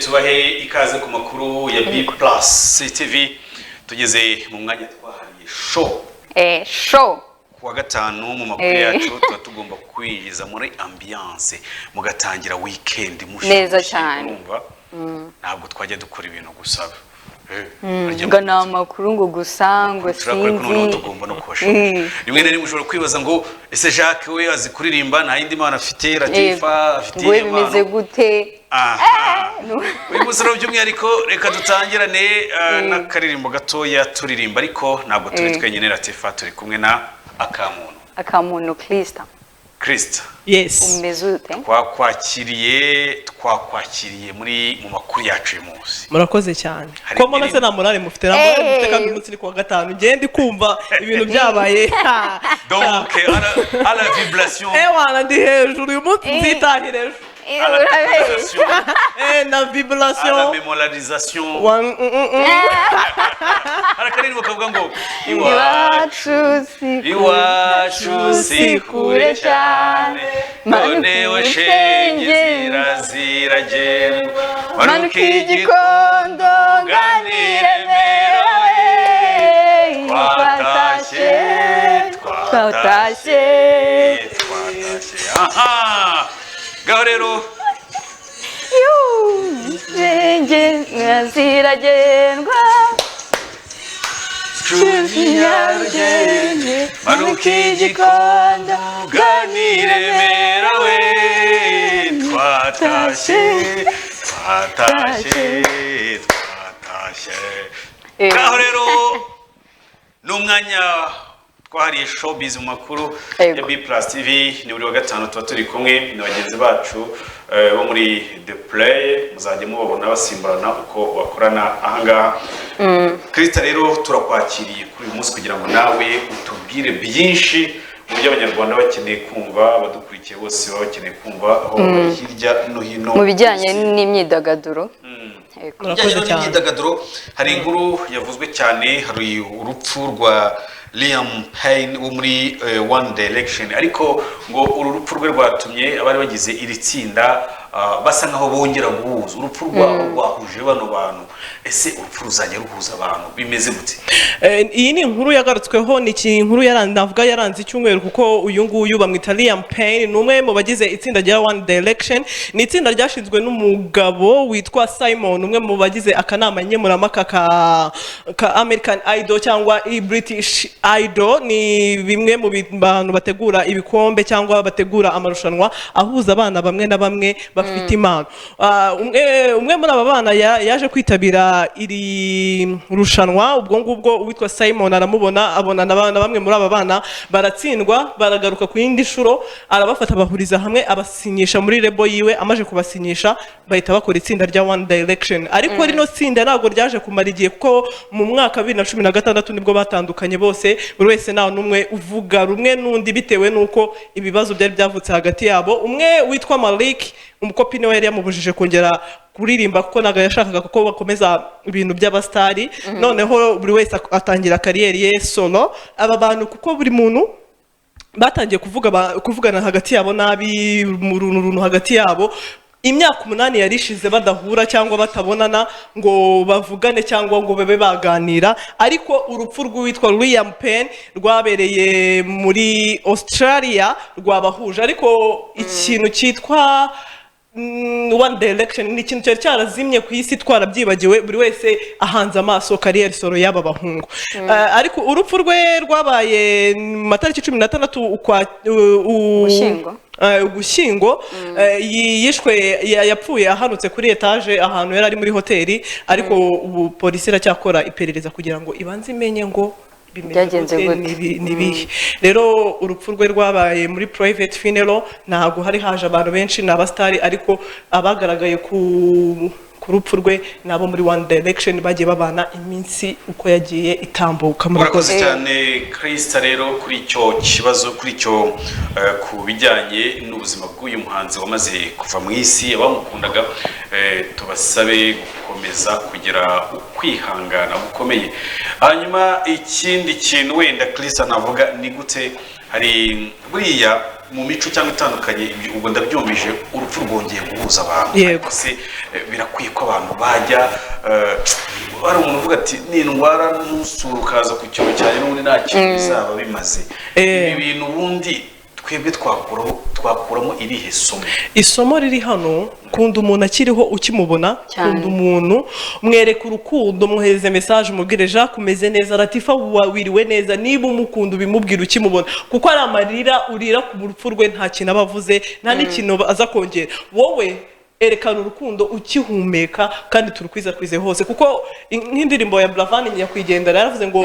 tubahe ikaze ku makuru ya B+ TV tugeze mu mwanya twahariye show show kuwa gatanu mu makuru yacu tuba tugomba kwiriza muri ambiance mugatangira weekend neza cyane ntabwo twajya dukora ibintu gusaba ngo na makuru ngo gusa ngo sinzi tugomba no kubashora rimwe na rimwe ushobora kwibaza ngo ese Jacques we azi kuririmba nta yindi mana afite Latifa afite we bimeze gute uyu musoro by'umwihariko reka dutangirane n'akaririmbo gatoya turirimba ariko ntabwo turi twenyine Latifa turi kumwe na akamuntu Krista yes umezute twakwakiriye muri mu makuru yacu uyu munsi murakoze cyane ko mbona se namurare mufite kandi umunsi ni kuwa gatanu ngende kumva ibintu byabaye donc à la vibration wana ndi hejuru uyu munsi nzitahire na vibration à la mémolarisation arakanini bakavuga ngo iwacu si kure cyane none washenge ziragendwa manuka igikondo ganire merewe twatashye aha gaho rero Yenge ziragendwa Chunyarugenge manuka igikondo ganire merewe twatashye gaho rero n'umwanya twahariye showbiz mu makuru ya B+ TV ni buri wa gatanu tuba turi kumwe n'abagenzi bacu bo muri The Play muzajya mubabona basimburana uko bakorana ahangaha Krista rero turakwakiriye kuri uyu munsi kugira ngo nawe utubwire byinshi mu byo abanyarwanda bakeneye kumva abadukurikiye bose baba bakeneye kumva aho hirya no hino mu bijyanye n'imyidagaduro hari inkuru yavuzwe cyane hari urupfu rwa Liam Payne wo muri One Direction ariko ngo uru rupfu rwe rwatumye abari bagize iri tsinda basa nkaho bongera guhuza urupfu rwabo rwahuje bano bantu ese urupfu ruzajya ruhuza abantu bimeze gute iyi ni inkuru yagarutsweho ni inkuru navuga yaranze icyumweru kuko uyu nguyu bamwita Liam Payne ni umwe mu bagize itsinda rya One Direction ni itsinda ryashinzwe n'umugabo witwa Simon umwe mu bagize akanama nkemurampaka ka American Idol cyangwa British Idol ni bimwe mu bantu bategura ibikombe cyangwa bategura amarushanwa ahuza abana bamwe na bamwe bafite impano umwe muri aba bana yaje kwitabira iri rushanwa ubwo ngubwo uwitwa Simon aramubona abona n'abana bamwe muri aba bana baratsindwa baragaruka ku yindi shuro arabafata bahuriza hamwe abasinyisha muri lebo yiwe amaje kubasinyisha bahita bakora itsinda rya One Direction ariko rino tsinda ntabwo ryaje kumara igihe kuko mu mwaka 2016 nibwo batandukanye bose buri wese nawe numwe uvuga rumwe n'undi bitewe nuko ibibazo byari byavutse hagati yabo umwe witwa Malik umukopine we yari yamubujije kongera kuririmba kuko naga yashakaga ko bakomeza ibintu by'abastari noneho buri wese atangira kariyeri ye solo aba bantu kuko buri muntu batangiye kuvugana hagati yabo nabi mu runtu hagati yabo imyaka 8 yarishize badahura cyangwa batabonana ngo bavugane cyangwa ngo bebe baganira ariko urupfu rw'uwitwa Liam Payne rwabereye muri Australia rwabahuje ariko ikintu cyitwa One Direction ni ikintu cyari cyarazimye ku isi twarabyibagiwe buri wese ahanze amaso kariyeri solo y'aba bahungu ariko urupfu rwe rwabaye matariki 16 Ugushyingo yishwe yapfuye ahanutse kuri etage ahantu yari ari muri hoteli ariko ubu polisi iracyakora iperereza kugira ngo ibanze imenye ngo byagenze gute nibihe rero urupfu rwe rwabaye muri private funeral ntago hari haje abantu benshi n'abastari ariko abagaragaye ku urupfu rwe nabo muri One Direction bagiye babana iminsi uko yagiye itambuka murakoze cyane Krista rero kuri icyo kibazo kuri icyo kubijyanye n'ubuzima bw'uyu muhanzi wamaze kuva mu isi abamukundaga tubasabe gukomeza kugira ukwihangana gukomeye hanyuma ikindi kintu wenda Krista navuga ni gute hari buriya mu mico cyangwa itandukanye ubwo ndabyumvije urupfu rwongeye guhuza abantu Yego. se birakwiye ko abantu bajya hari umuntu uvuga ati nindwara nusura ukaza ku cyobo cyane n'ubundi nta kintu bizaba bimaze ibi bintu ubundi twebwe twakuramo irihe somo? Isomo riri hano, kunda umuntu akiriho ukimubona, kunda umuntu, mwereka urukundo, mwohereze message umubwire Jacques umeze neza, Latifa wiriwe neza, niba umukunda ubimubwira ukimubona, kuko ari amarira urira ku rupfu rwe nta kintu abavuze, nta n'ikintu aza kongera. Wowe erekana urukundo ukihumeka kandi turukwize hose, kuko nk'indirimbo ya Bravani nyakwigendera yaravuze ngo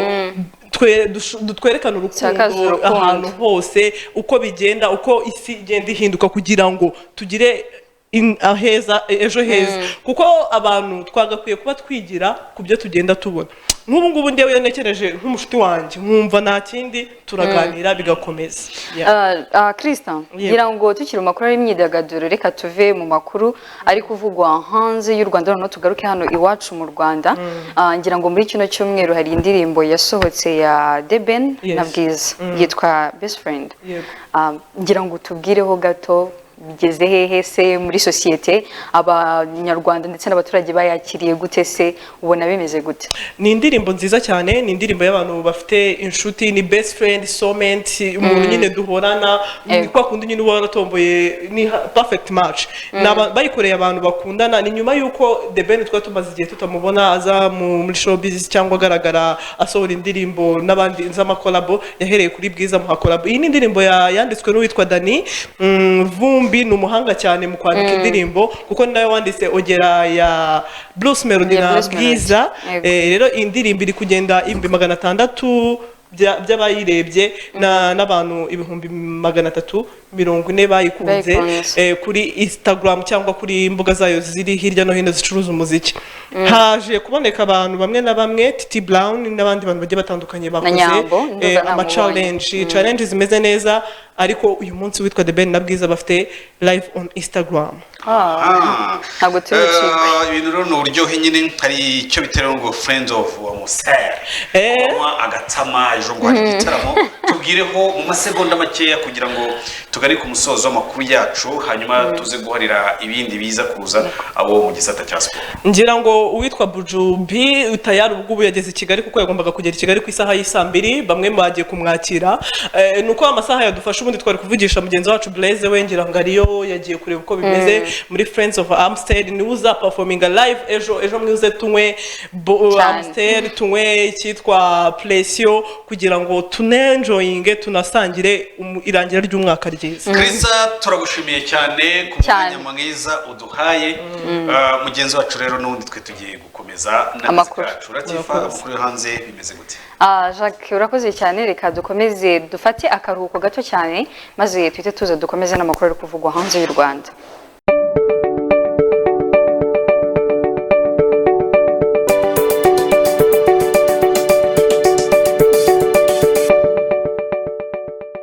twerekana urukundo ahantu hose, uko bigenda, uko isi igenda ihinduka, kugira ngo tugire ejo heza, kuko abantu twagakwiye kuba twigira ku byo tugenda tubona. Nk'ubu ngubu ndewe nekereje nk'umushuti wanjye nkumva nta kindi turaganira bigakomeza. Christian, ngira ngo tukiri mu makuru y'imyidagaduro, reka tuve mu makuru ari kuvugwa hanze y'u Rwanda noneho tugaruke hano iwacu mu Rwanda. Ngira ngo muri kino cyumweru hari indirimbo yasohotse ya The Ben na Bwiza yitwa Best Friend. Ngira ngo tubwireho gato bigeze hehe se muri societe, abanyarwanda ndetse n'abaturage bayakiriye gute se, ubona bimeze gute? Ni indirimbo nziza cyane, ni indirimbo y'abantu bafite inshuti, ni best friend, soulmate, umuntu nyine duhorana, ni kwa kundi nyine uba waratomboye, ni perfect match. Bayikoreye abantu bakundana, ni nyuma yuko The Ben twari tumaze igihe tutamubona aza muri showbiz cyangwa agaragara asohora indirimbo n'abandi z'amakolabo, yahereye kuri Bwiza mu hakolabo. Iyi ni indirimbo yanditswe n'uwitwa Dani Vumbi, ni umuhanga cyane mu kwandika indirimbo, kuko nawe wanditse Ogera ya Blues Melody na Bwiza. Rero indirimbo iri kugenda 600 by'abayirebye n'abantu 340 bayikunze kuri Instagram cyangwa kuri imbuga zayo ziri hirya no hino zicuruza umuziki. Haje kuboneka abantu bamwe na bamwe, Titi Brown n'abandi bantu bagiye batandukanye bakoze ama challenge zimeze neza, ariko uyu munsi witwa The Ben na Bwiza bafite live on Instagram. Ntabwo turucika ibintu rero ni uburyohe nyine, hari icyo bitera ngo friends of Musare agatama ejo ngo hari igitaramo. Tubwireho mu masegonda makeya kugira ngo tugari ku musozo w'amakuru yacu, hanyuma tuze guharira ibindi biza kuza abo mu gisata cya sport. Ngira ngo uwitwa Bujubi tayari ubwo yageze i Kigali, kuko yagombaga kugera i Kigali ku isaha y'isambiri, bamwe bagiye kumwakira. Nuko amasaha yadufasha, ubundi twari kuvugisha mugenzi wacu Blaise we, ngira ngo ariyo yagiye kureba uko bimeze muri Friends of Amstel. Ni uza performinga live ejo mwize tunywe Amstel, tunywe cyitwa Plesio, kugira ngo tunenjoyinge tunasangire irangira ry'umwaka ryiza. Krisa, turagushimiye cyane ku mwanya mwiza uduhaye. Mugenzi wacu rero n'undi twe tugiye gukomeza amakuru yacu. Latifa, amakuru hanze bimeze gute? Jacques, urakoze cyane, reka dukomeze dufate akaruhuko gato cyane, maze twite tuza dukomeze n'amakuru ari kuvugwa hanze y'u Rwanda.